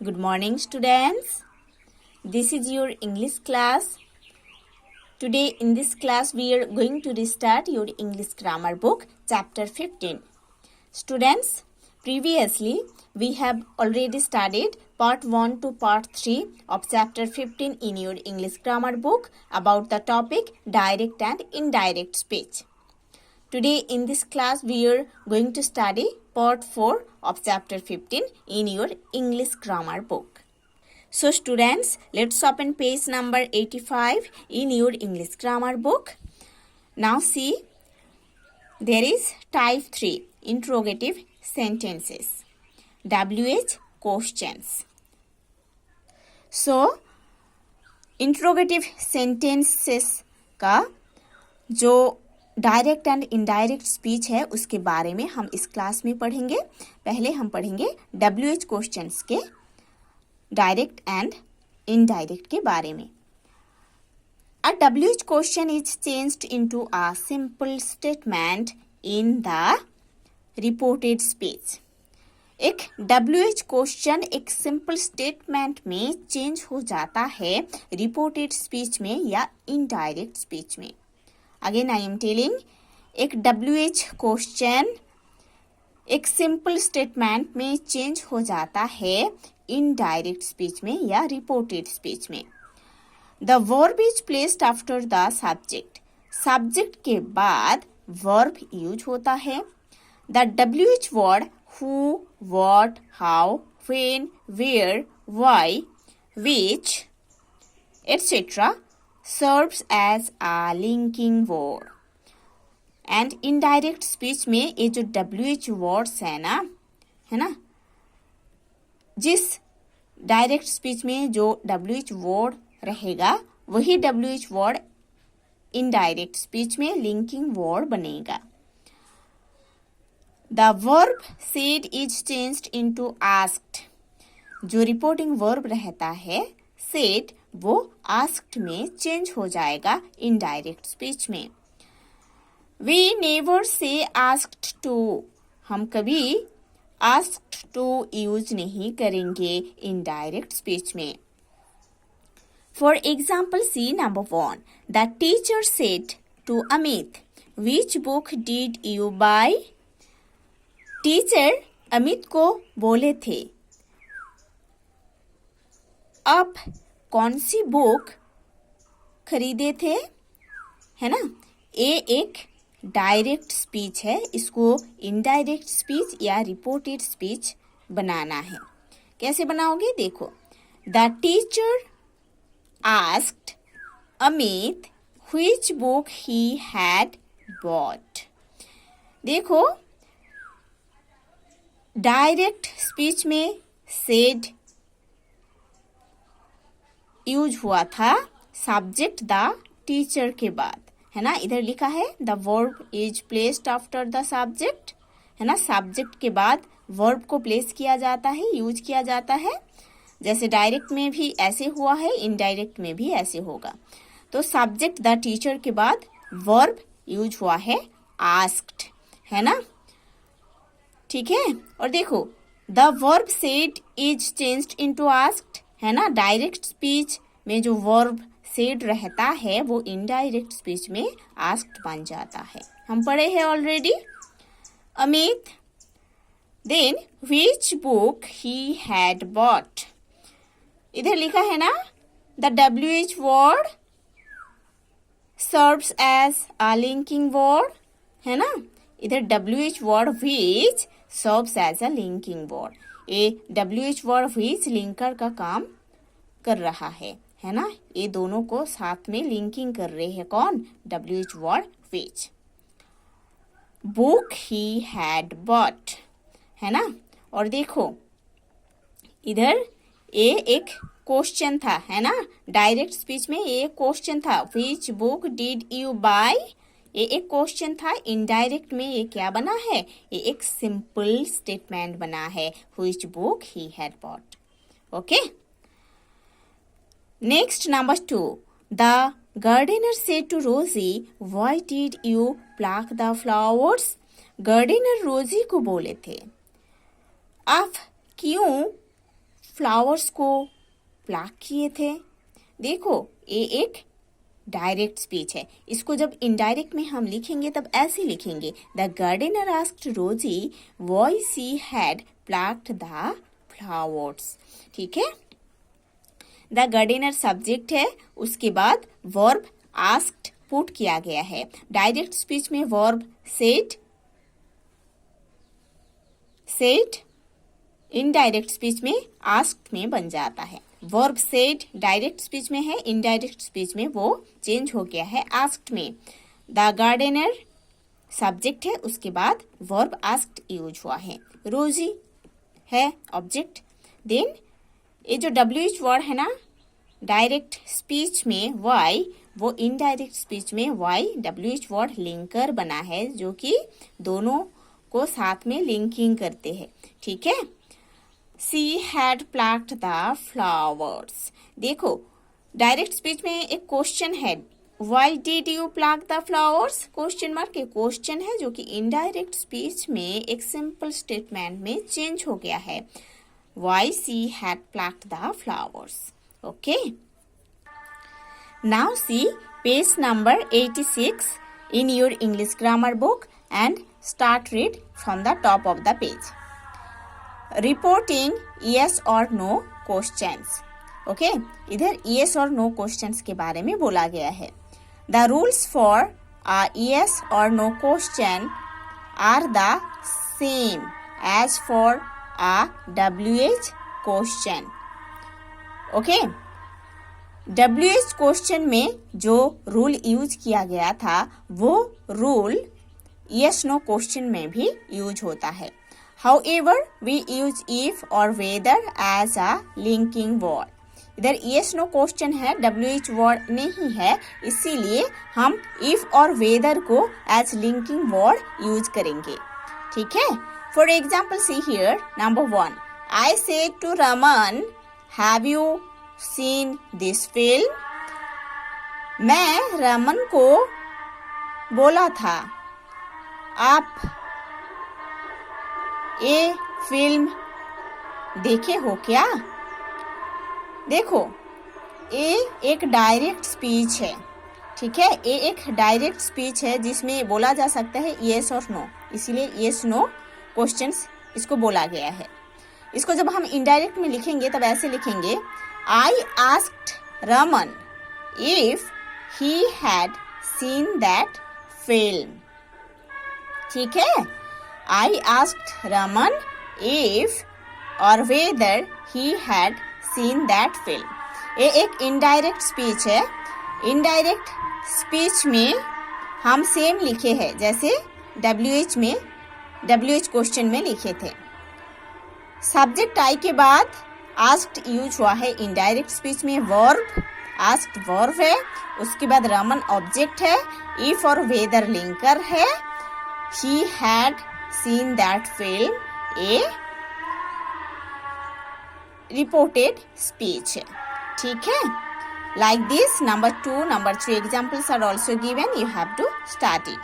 Good morning, students. This is your English class. Today in this class we are going to restart your English grammar book chapter 15. Students, previously we have already studied part 1 to part 3 of chapter 15 in your English grammar book about the topic direct and indirect speech. Today in this class we are going to study part 4 of chapter 15 in your English grammar book. So students, let's open page number 85 in your English grammar book. Now see, there is type 3 interrogative sentences. WH questions. So interrogative sentences का जो direct and indirect speech है उसके बारे में हम इस class में पढ़ेंगे. पहले हम पढ़ेंगे WH क्वेश्चंस के डायरेक्ट एंड इनडायरेक्ट के बारे में. A WH question is changed into a simple statement in the reported speech. एक WH क्वेश्चन एक सिंपल स्टेटमेंट में चेंज हो जाता है रिपोर्टेड स्पीच में या इनडायरेक्ट स्पीच में. अगेन आई एम टेलिंग, एक WH क्वेश्चन एक सिंपल स्टेटमेंट में चेंज हो जाता है इनडायरेक्ट स्पीच में या रिपोर्टेड स्पीच में. The verb is placed after the subject. Subject के बाद वर्ब यूज होता है. The WH word who, what, how, when, where, why, which, etc. serves as a linking word. And indirect speech में ये जो WH words है ना, जिस डायरेक्ट स्पीच में जो WH वर्ड रहेगा वही WH वर्ड इनडायरेक्ट स्पीच में लिंकिंग वर्ड बनेगा. The verb said is changed into asked. जो रिपोर्टिंग वर्ब रहता है said वो asked में चेंज हो जाएगा इनडायरेक्ट स्पीच में. We never say asked to. हम कभी asked to यूज नहीं करेंगे इनडायरेक्ट स्पीच में. For example, see number 1. The teacher said to Amit, which book did you buy? Teacher Amit को बोले थे, आप कौन सी बुक खरीदे थे, है ना. ये एक डायरेक्ट स्पीच है, इसको इनडायरेक्ट स्पीच या रिपोर्टेड स्पीच बनाना है. कैसे बनाओगे देखो. The teacher asked Amit which book he had bot. देखो डायरेक्ट स्पीच में सेड यूज हुआ था सब्जेक्ट द टीचर के बाद, है ना. इधर लिखा है the verb is placed after the subject, है ना. सब्जेक्ट के बाद वर्ब को प्लेस किया जाता है, यूज किया जाता है. जैसे डायरेक्ट में भी ऐसे हुआ है, इनडायरेक्ट में भी ऐसे होगा. तो सब्जेक्ट द टीचर के बाद वर्ब यूज हुआ है आस्क्ड, है ना. ठीक है. और देखो the verb said is changed into asked, है ना. डायरेक्ट स्पीच में जो वर्ब सेड रहता है वो इनडायरेक्ट स्पीच में आस्क्ड बन जाता है. हम पढ़े हैं already. Amit then which book he had bought. इधर लिखा है ना the WH word serves as a linking word, है ना. इधर WH word which serves as a linking word. ये WH वर्ड व्हिच लिंकर का काम कर रहा है ना. ये दोनों को साथ में लिंकिंग कर रहे हैं कौन, WH word which. Book he had bot, है ना. और देखो इधर ये एक क्वेश्चन था, है ना. डायरेक्ट स्पीच में ये क्वेश्चन था, which book did you buy. ये एक क्वेश्चन था. इनडायरेक्ट में ये क्या बना है, ये एक सिंपल स्टेटमेंट बना है, which book he had bought. Okay. Next number 2. The gardener said to Rosie, why did you pluck the flowers. Gardener Rosie को बोले थे, आप क्यों फ्लावर्स को प्लक किए थे। देखो ये एक डायरेक्ट स्पीच है। इसको जब इनडायरेक्ट में हम लिखेंगे तब ऐसे लिखेंगे, द गार्डनर आस्क्ड रोजी why she had plucked the flowers. ठीक है, द गार्डनर सब्जेक्ट है, उसके बाद वर्ब आस्क्ड पुट किया गया है। डायरेक्ट स्पीच में वर्ब सेड, इनडायरेक्ट स्पीच में आस्क्ड में बन जाता है। वर्ब सेड डायरेक्ट स्पीच में है, इनडायरेक्ट स्पीच में वो चेंज हो गया है आस्क्ड में। द गार्डनर सब्जेक्ट है, उसके बाद वर्ब आस्क्ड यूज हुआ है। रोजी है ऑब्जेक्ट। देन ये जो WH वर्ड है ना डायरेक्ट स्पीच में वाई, वो इनडायरेक्ट स्पीच में वाई WH वर्ड लिंकर बना है, जो कि दोनों को साथ में लिंकिंग करते हैं। ठीक है, She had plucked the flowers। देखो डायरेक्ट स्पीच में एक क्वेश्चन है, Why did you pluck the flowers? Question mark के क्वेश्चन है, जो कि इनडायरेक्ट स्पीच में एक सिंपल स्टेटमेंट में चेंज हो गया है। Why she had plucked the flowers। Okay, now see page number 86 in your English grammar book and start read from the top of the page। Reporting yes और no questions. Okay, इधर yes और no questions के बारे में बोला गया है। The rules for a yes और no question are the same as for a WH question. Okay, WH question में जो रूल यूज किया गया था वो रूल yes no क्वेश्चन में भी यूज होता है। However, we use if or whether as a linking word। इधर yes no क्वेश्चन है, WH वर्ड नहीं है, इसीलिए हम if और whether को as linking word यूज करेंगे। ठीक है, for example see here number 1, I said to Raman, have you seen this film? मैं रमन को बोला था, आप ये फिल्म देखे हो क्या? देखो ये एक डायरेक्ट स्पीच है। ठीक है, ये एक डायरेक्ट स्पीच है जिसमें बोला जा सकता है yes और no, इसीलिए yes no क्वेश्चंस इसको बोला गया है। इसको जब हम इनडायरेक्ट में लिखेंगे तब ऐसे लिखेंगे, I asked Raman if he had seen that film। ठीक है, I asked Raman if or whether he had seen that film। ये एक इनडायरेक्ट स्पीच है। इनडायरेक्ट स्पीच में हम सेम लिखे हैं जैसे WH क्वेश्चन में लिखे थे। सब्जेक्ट I के बाद आस्क्ड यूज हुआ है इनडायरेक्ट स्पीच में। वर्ब आस्क्ड वर्ब है, उसके बाद रमन ऑब्जेक्ट है, इफ और वेदर लिंकर है, he had seen that film a reported speech है। ठीक है, like this number 2, number 3 examples are also given, you have to study।